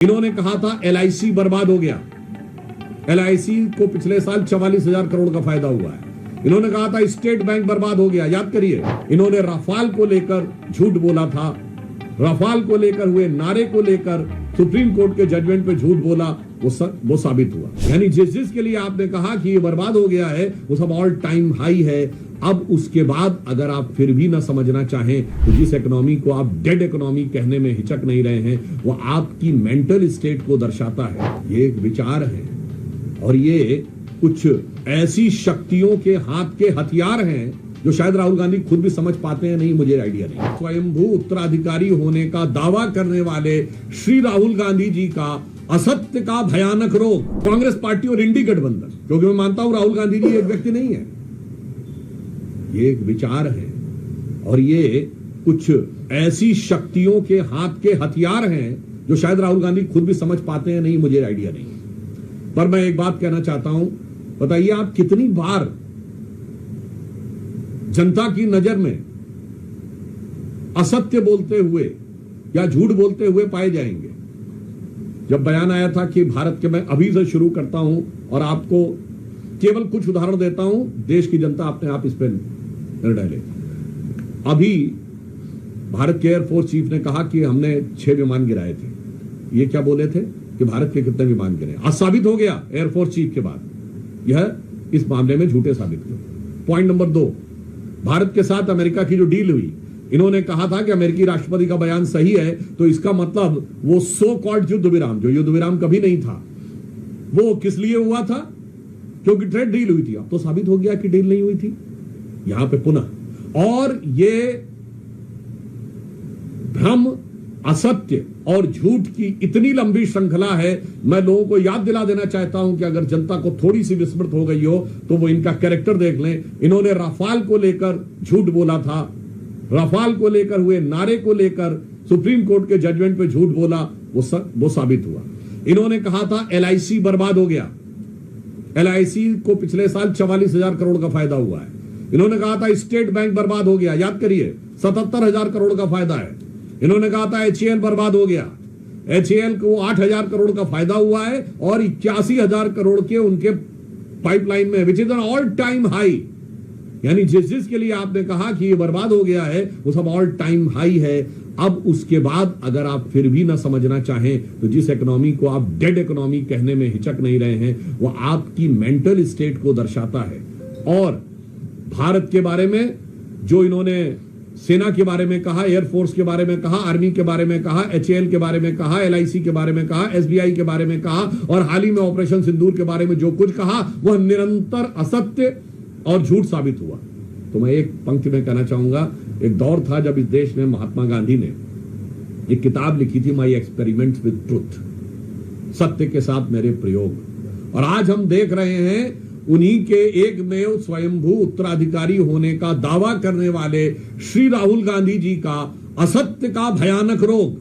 इन्होंने कहा था LIC बर्बाद हो गया। LIC को पिछले साल 44,000 करोड़ का फायदा हुआ है। इन्होंने कहा था स्टेट बैंक बर्बाद हो गया, याद करिए। इन्होंने रफाल को लेकर झूठ बोला था, रफाल को लेकर हुए नारे को लेकर सुप्रीम कोर्ट के जजमेंट पे झूठ बोला, वो साबित हुआ। यानी जिसके लिए आपने कहा कि ये बर्बाद हो गया है वो सब ऑल टाइम हाई है। अब उसके बाद अगर आप फिर भी ना समझना चाहें तो जिस इकोनॉमी को आप डेड इकोनॉमी कहने में हिचक नहीं रहे हैं वो आपकी मेंटल स्टेट को दर्शाता है। ये एक विचार है और ये कुछ ऐसी शक्तियों के हाथ के हथियार हैं जो शायद राहुल गांधी खुद भी समझ पाते हैं, नहीं मुझे आइडिया नहीं। स्वयंभू उत्तराधिकारी होने का दावा करने वाले श्री राहुल गांधी जी का असत्य का भयानक रोग कांग्रेस पार्टी और इंडी गठबंधन, क्योंकि मैं मानता हूं राहुल गांधी जी एक व्यक्ति नहीं है, ये एक विचार है और ये कुछ ऐसी शक्तियों के हाथ के हथियार हैं जो शायद राहुल गांधी खुद भी समझ पाते हैं, नहीं मुझे आइडिया नहीं। पर मैं एक बात कहना चाहता हूं, बताइए आप कितनी बार जनता की नजर में असत्य बोलते हुए या झूठ बोलते हुए पाए जाएंगे। जब बयान आया था कि भारत के, मैं अभी से शुरू करता हूं और आपको केवल कुछ उदाहरण देता हूं, देश की जनता अपने आप इस पर निर्णय ले। अभी भारत के एयरफोर्स चीफ ने कहा कि हमने 6 विमान गिराए थे। ये क्या बोले थे कि भारत के कितने विमान गिरे? आज साबित हो गया एयरफोर्स चीफ के बाद यह इस मामले में झूठे साबित हुए। पॉइंट नंबर 2, भारत के साथ अमेरिका की जो डील हुई, इन्होंने कहा था कि अमेरिकी राष्ट्रपति का बयान सही है तो इसका मतलब वो सो कॉल्ड युद्ध विराम, जो युद्ध विराम कभी नहीं था, वो किस लिए हुआ था? क्योंकि ट्रेड डील हुई थी। अब तो साबित हो गया कि डील नहीं हुई थी यहां पे पुनः। और ये भ्रम, असत्य और झूठ की इतनी लंबी श्रृंखला है। मैं लोगों को याद दिला देना चाहता हूं कि अगर जनता को थोड़ी सी विस्मृत हो गई हो तो वो इनका कैरेक्टर देख लें। इन्होंने रफाल को लेकर झूठ बोला था, रफाल को लेकर हुए नारे को लेकर सुप्रीम कोर्ट के जजमेंट पे झूठ बोला, वो साबित हुआ। इन्होंने कहा था LIC बर्बाद हो गया। LIC को पिछले साल 44,000 करोड़ का फायदा हुआ है। इन्होंने कहा था स्टेट बैंक बर्बाद हो गया, याद करिए 77,000 करोड़ का फायदा है। इन्होंने कहा था HAL बर्बाद हो गया, HAL को 8,000 करोड़ का फायदा हुआ है और 81,000 करोड़ के उनके पाइपलाइन में, which is an all time high. यानी जिसके लिए आपने कहा कि ये बर्बाद हो गया है वो सब ऑल टाइम हाई है। अब उसके बाद अगर आप फिर भी ना समझना चाहें तो जिस इकोनॉमी को आप डेड इकोनॉमी कहने में हिचक नहीं रहे हैं वो आपकी मेंटल स्टेट को दर्शाता है। और भारत के बारे में जो इन्होंने सेना के बारे में कहा, एयरफोर्स के बारे में कहा, आर्मी के बारे में कहा, HAL के बारे में कहा, LIC के बारे में कहा, SBI के बारे में कहा और हाल ही में ऑपरेशन सिंदूर के बारे में जो कुछ कहा वह निरंतर असत्य और झूठ साबित हुआ। तो मैं एक पंक्ति में कहना चाहूंगा, एक दौर था जब इस देश में महात्मा गांधी ने एक किताब लिखी थी, माई एक्सपेरिमेंट्स विद ट्रुथ, सत्य के साथ मेरे प्रयोग। और आज हम देख रहे हैं उन्हीं के एकमेव स्वयंभू उत्तराधिकारी होने का दावा करने वाले श्री राहुल गांधी जी का असत्य का भयानक रोग